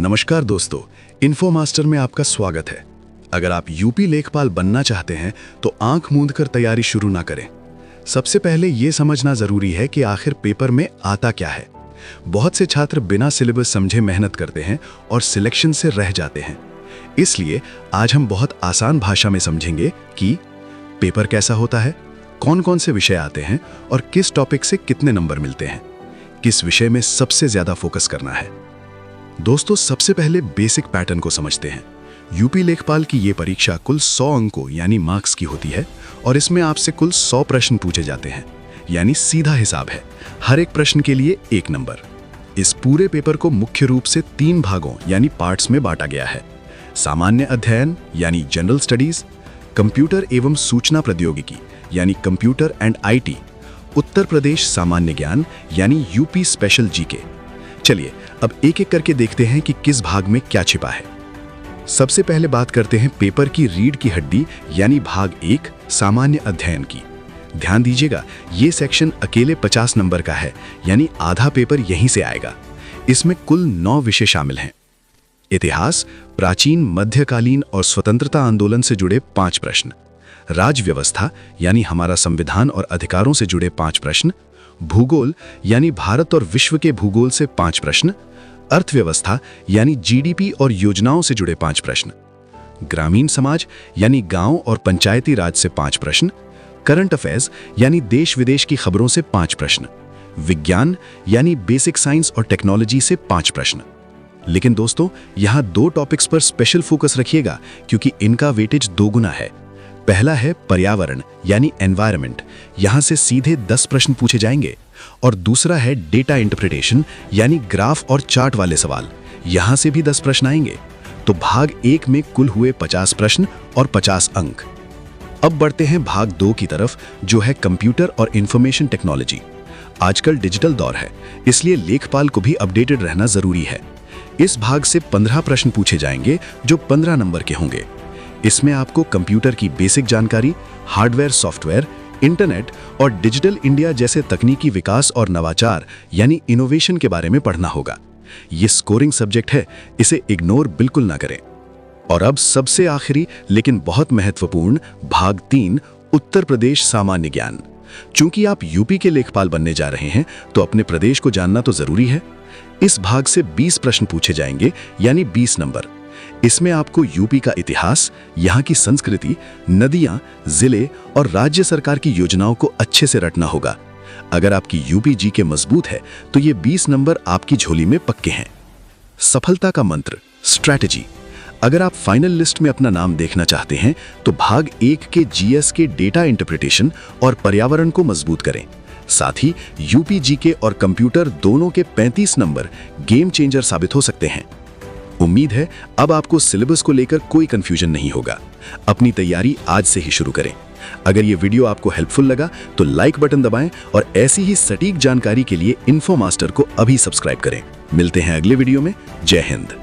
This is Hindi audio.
नमस्कार दोस्तों, इन्फो मास्टर में आपका स्वागत है। अगर आप यूपी लेखपाल बनना चाहते हैं तो आंख मूंद कर तैयारी शुरू ना करें। सबसे पहले ये समझना जरूरी है कि आखिर पेपर में आता क्या है। बहुत से छात्र बिना सिलेबस समझे मेहनत करते हैं और सिलेक्शन से रह जाते हैं। इसलिए आज हम बहुत आसान भाषा में समझेंगे कि पेपर कैसा होता है, कौन कौन से विषय आते हैं और किस टॉपिक से कितने नंबर मिलते हैं, किस विषय में सबसे ज्यादा फोकस करना है। दोस्तों, सबसे पहले बेसिक पैटर्न को समझते हैं। यूपी लेखपाल की ये परीक्षा कुल 100 अंकों यानी मार्क्स की होती है और इसमें आपसे कुल 100 प्रश्न पूछे जाते हैं, यानी सीधा हिसाब है। हर एक प्रश्न के लिए 1 नंबर। इस पूरे पेपर को मुख्य रूप से 3 भागों यानी पार्ट्स में बांटा गया है। सामान्य अध्ययन यानी जनरल स्टडीज, कंप्यूटर एवं सूचना प्रौद्योगिकी यानी computer and IT, Uttar Pradesh सामान्य ज्ञान यानी यूपी स्पेशल जीके। चलिए अब एक एक करके देखते हैं कि किस भाग में क्या छिपा है। सबसे पहले बात करते हैं पेपर की रीढ़ की हड्डी यानी भाग 1 सामान्य अध्ययन की। ध्यान दीजिएगा, ये सेक्शन अकेले 50 नंबर का है, यानी आधा पेपर यहीं से आएगा। इसमें कुल 9 विषय शामिल हैं। इतिहास, प्राचीन, मध्यकालीन और स्वतंत्रता आंदोलन से जुड़े 5 प्रश्न, राज व्यवस्था यानी हमारा संविधान और अधिकारों से जुड़े 5 प्रश्न, भूगोल यानी भारत और विश्व के भूगोल से 5 प्रश्न, अर्थव्यवस्था यानी GDP और योजनाओं से जुड़े 5 प्रश्न, ग्रामीण समाज यानी गांव और पंचायती राज से 5 प्रश्न, करंट अफेयर्स यानी देश विदेश की खबरों से 5 प्रश्न, विज्ञान यानी बेसिक साइंस और टेक्नोलॉजी से 5 प्रश्न। लेकिन दोस्तों, यहां 2 टॉपिक्स पर स्पेशल फोकस रखिएगा क्योंकि इनका वेटेज 2 गुना है। पहला है पर्यावरण यानी एनवायरनमेंट, यहां से सीधे 10 प्रश्न पूछे जाएंगे, और दूसरा है डेटा इंटरप्रिटेशन यानी ग्राफ और चार्ट वाले सवाल, यहां से भी 10 प्रश्न आएंगे। तो भाग 1 में कुल हुए 50 प्रश्न और 50 अंक। अब बढ़ते हैं भाग 2 की तरफ, जो है कंप्यूटर और इंफॉर्मेशन टेक्नोलॉजी। आजकल डिजिटल दौर है, इसलिए लेखपाल को भी अपडेटेड रहना जरूरी है। इस भाग से 15 प्रश्न पूछे जाएंगे जो 15 नंबर के होंगे। इसमें आपको कंप्यूटर की बेसिक जानकारी, हार्डवेयर, सॉफ्टवेयर, इंटरनेट और डिजिटल इंडिया जैसे तकनीकी विकास और नवाचार यानी इनोवेशन के बारे में पढ़ना होगा। ये स्कोरिंग सब्जेक्ट है, इसे इग्नोर बिल्कुल ना करें। और अब सबसे आखिरी लेकिन बहुत महत्वपूर्ण भाग 3 उत्तर प्रदेश सामान्य ज्ञान। चूंकि आप यूपी के लेखपाल बनने जा रहे हैं तो अपने प्रदेश को जानना तो जरूरी है। इस भाग से 20 प्रश्न पूछे जाएंगे यानी 20 नंबर। इसमें आपको यूपी का इतिहास, यहाँ की संस्कृति, नदियां, जिले और राज्य सरकार की योजनाओं को अच्छे से रटना होगा। अगर आपकी यूपी जीके मजबूत है तो ये 20 नंबर आपकी झोली में पक्के हैं। सफलता का मंत्र, स्ट्रैटेजी। अगर आप फाइनल लिस्ट में अपना नाम देखना चाहते हैं तो भाग 1 के GS के डेटा इंटरप्रिटेशन और पर्यावरण को मजबूत करें। साथ ही यूपी जीके और कंप्यूटर दोनों के 35 नंबर गेम चेंजर साबित हो सकते हैं। उम्मीद है अब आपको सिलेबस को लेकर कोई कंफ्यूजन नहीं होगा। अपनी तैयारी आज से ही शुरू करें। अगर ये वीडियो आपको हेल्पफुल लगा तो लाइक बटन दबाएं और ऐसी ही सटीक जानकारी के लिए इन्फो मास्टर को अभी सब्सक्राइब करें। मिलते हैं अगले वीडियो में। जय हिंद।